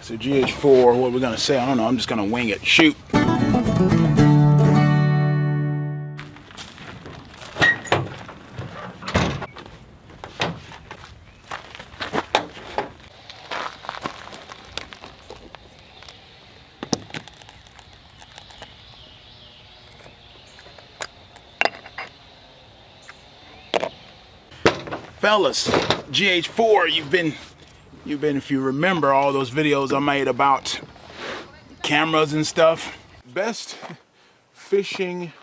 So GH4, what we're gonna say, I don't know, I'm just gonna wing it. Shoot. Fellas, GH4, you've been, if you remember all those videos I made about cameras and stuff. Best fishing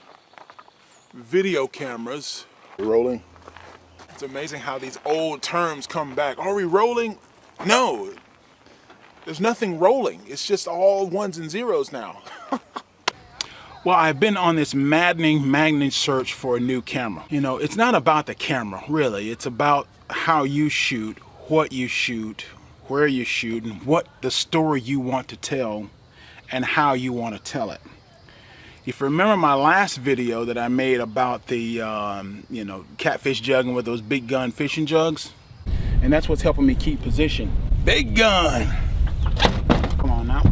video cameras. Rolling. It's amazing how these old terms come back. Are we rolling? No, there's nothing rolling. It's just all ones and zeros now. Well, I've been on this maddening search for a new camera. You know, it's not about the camera, really. It's about how you shoot, what you shoot, where you shoot, and what the story you want to tell and how you want to tell it. If you remember my last video that I made about the, you know, catfish jugging with those big gun fishing jugs, and that's what's helping me keep position. Big gun! Come on now.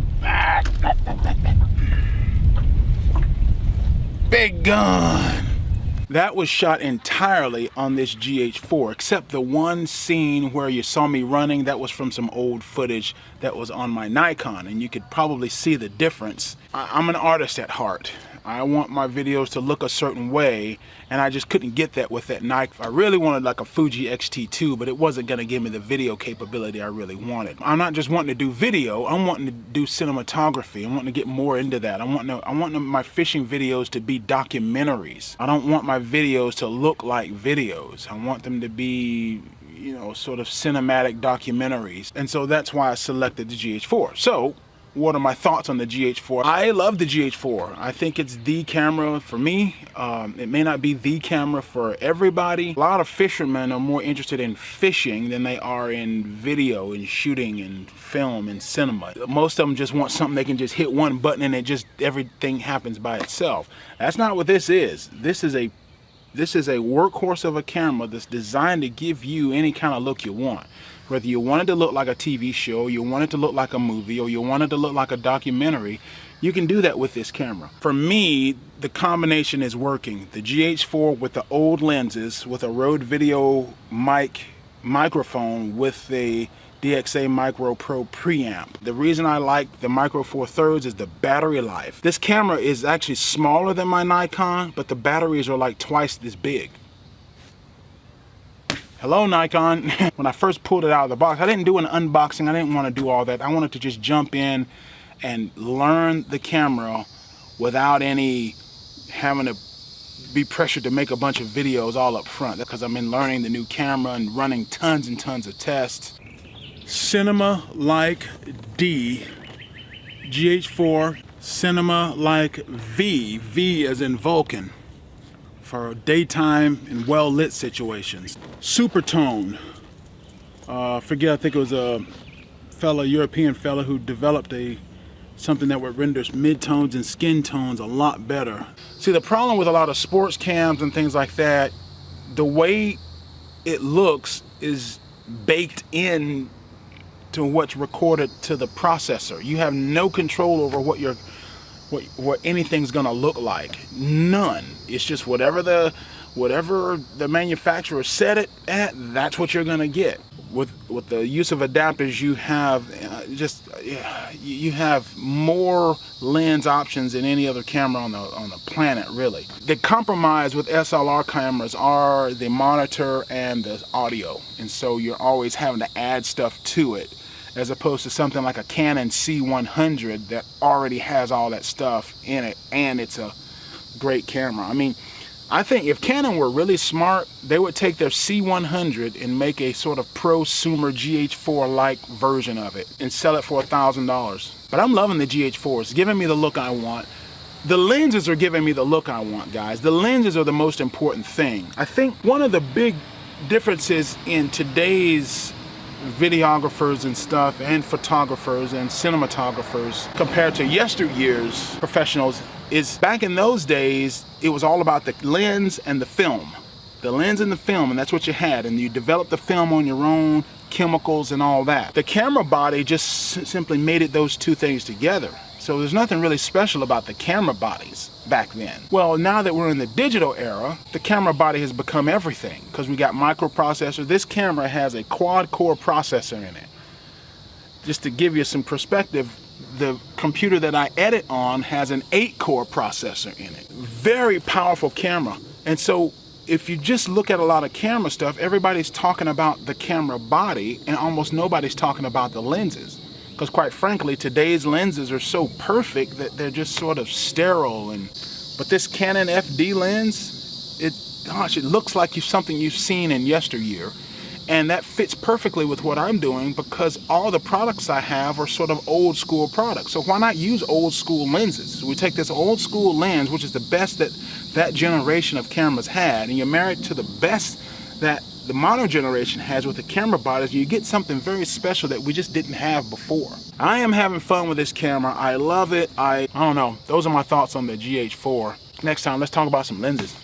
Big gun! That was shot entirely on this GH4, except the one scene where you saw me running. That was from some old footage that was on my Nikon, and you could probably see the difference. I'm an artist at heart. I want my videos to look a certain way, and I just couldn't get that with that Nikon. I really wanted like a Fuji X-T2, but it wasn't gonna give me the video capability I really wanted. I'm not just wanting to do video, I'm wanting to do cinematography. I'm wanting to get more into that. I want my fishing videos to be documentaries. I don't want my videos to look like videos. I want them to be, you know, sort of cinematic documentaries. And so that's why I selected the GH4. So, what are my thoughts on the GH4? I love the GH4. I think it's the camera for me. It may not be the camera for everybody. A lot of fishermen are more interested in fishing than they are in video and shooting and film and cinema. Most of them just want something they can just hit one button and everything happens by itself. That's not what this is. This is a workhorse of a camera that's designed to give you any kind of look you want. Whether you want it to look like a TV show, you want it to look like a movie, or you want it to look like a documentary, you can do that with this camera. For me, the combination is working. The GH4 with the old lenses, with a RODE VideoMic microphone with the DXA Micro Pro preamp. The reason I like the Micro Four Thirds is the battery life. This camera is actually smaller than my Nikon, but the batteries are like twice this big. Hello, Nikon. When I first pulled it out of the box, I didn't do an unboxing. I didn't want to do all that. I wanted to just jump in and learn the camera without any having to be pressured to make a bunch of videos all up front, because I've been learning the new camera and running tons and tons of tests. Cine-like D, GH4, Cine-like V as in Vulcan, for daytime and well-lit situations. Supertone. I think it was a European fella who developed something that would render mid-tones and skin tones a lot better. See, the problem with a lot of sports cams and things like that, the way it looks is baked in to what's recorded to the processor. You have no control over what anything's gonna look like. None. It's just whatever the manufacturer set it at, that's what you're gonna get. With the use of adapters, you have you have more lens options than any other camera on the planet, really. The compromise with SLR cameras are the monitor and the audio, and so you're always having to add stuff to it, as opposed to something like a Canon C100 that already has all that stuff in it, and it's a great camera. I mean, I think if Canon were really smart, they would take their C100 and make a sort of prosumer GH4-like version of it and sell it for $1,000. But I'm loving the GH4. It's giving me the look I want. The lenses are giving me the look I want, guys. The lenses are the most important thing. I think one of the big differences in today's videographers and stuff, and photographers and cinematographers compared to yesteryear's professionals, is back in those days it was all about the lens and the film. The lens and the film, and that's what you had, and you developed the film on your own. chemicals and all that. The camera body just simply mated those two things together. So there's nothing really special about the camera bodies back then. Well, now that we're in the digital era, the camera body has become everything because we got microprocessors. This camera has a quad-core processor in it. Just to give you some perspective, the computer that I edit on has an 8-core processor in it. Very powerful camera. And so if you just look at a lot of camera stuff, everybody's talking about the camera body and almost nobody's talking about the lenses. Because quite frankly, today's lenses are so perfect that they're just sort of sterile. But this Canon FD lens, it looks like something you've seen in yesteryear. And that fits perfectly with what I'm doing because all the products I have are sort of old school products. So why not use old school lenses? We take this old school lens, which is the best that generation of cameras had, and you marry it to the best that the modern generation has with the camera bodies, you get something very special that we just didn't have before. I am having fun with this camera. I love it. I don't know. Those are my thoughts on the GH4. Next time, let's talk about some lenses.